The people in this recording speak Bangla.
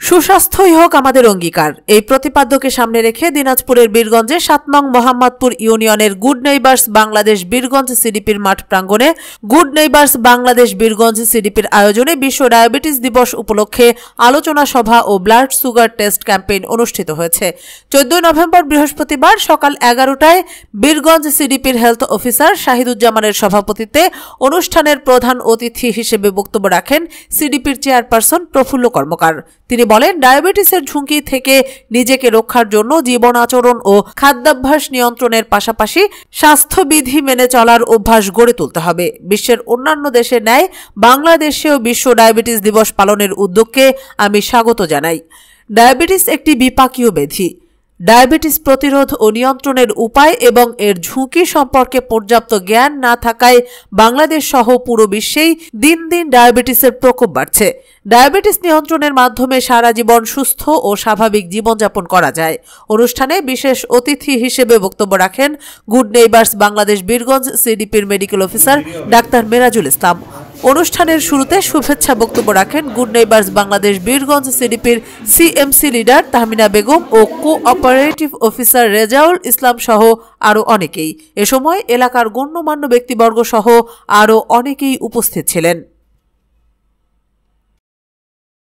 সুস্বাস্থ্যই হোক আমাদের অঙ্গীকার, এই প্রতিপাদ্যকে সামনে রেখে দিনাজপুরের বীরগঞ্জে ৭ নং মোহাম্মদপুর ইউনিয়নের গুড নেইবার্স বাংলাদেশ বীরগঞ্জ সিডিপির মাঠ প্রাঙ্গণে গুড নেইবার্স বাংলাদেশ বীরগঞ্জ সিডিপির আয়োজনে বিশ্ব ডায়াবেটিস দিবস উপলক্ষে আলোচনা সভা ও ব্লাড সুগার টেস্ট ক্যাম্পেইন অনুষ্ঠিত হয়েছে। 14 নভেম্বর বৃহস্পতিবার সকাল 11টায় বীরগঞ্জ সিডিপির হেলথ অফিসার শাহিদুজ্জামানের সভাপতিত্বে অনুষ্ঠানের প্রধান অতিথি হিসেবে বক্তব্য রাখেন সিডিপির চেয়ারপারসন প্রফুল্ল কর্মকার। তিনি বলেন, ডায়াবেটিসের ঝুঁকি থেকে নিজেকে রক্ষার জন্য জীবন আচরণ ও খাদ্যাভ্যাস নিয়ন্ত্রণের পাশাপাশি স্বাস্থ্যবিধি মেনে চলার অভ্যাস গড়ে তুলতে হবে। বিশ্বের অন্যান্য দেশের ন্যায় বাংলাদেশেও বিশ্ব ডায়াবেটিস দিবস পালনের উদ্যোগকে আমি স্বাগত জানাই। ডায়াবেটিস একটি বিপাকীয় ব্যাধি। ডায়াবেটিস প্রতিরোধ ও নিয়ন্ত্রণের উপায় এবং এর ঝুঁকি সম্পর্কে পর্যাপ্ত জ্ঞান না থাকায় বাংলাদেশ সহ পুরো বিশ্বেই দিন দিন ডায়াবেটিসের প্রকোপ বাড়ছে। ডায়াবেটিস নিয়ন্ত্রণের মাধ্যমে সারা জীবন সুস্থ ও স্বাভাবিক জীবনযাপন করা যায়। অনুষ্ঠানে বিশেষ অতিথি হিসেবে বক্তব্য রাখেন গুড নেইবার্স বাংলাদেশ বীরগঞ্জ সিডিপির মেডিকেল অফিসার ডাক্তার মেরাজুল ইসলাম। অনুষ্ঠানের শুরুতে শুভেচ্ছা বক্তব্য রাখেন গুড নেইবার্স বাংলাদেশ বীরগঞ্জ সিডিপির সিএমসি লিডার তাহমিনা বেগম ও কোঅপারেটিভ অফিসার রেজাউল ইসলাম সহ আরও অনেকেই। এ সময় এলাকার গণ্যমান্য ব্যক্তিবর্গ সহ আরও অনেকেই উপস্থিত ছিলেন।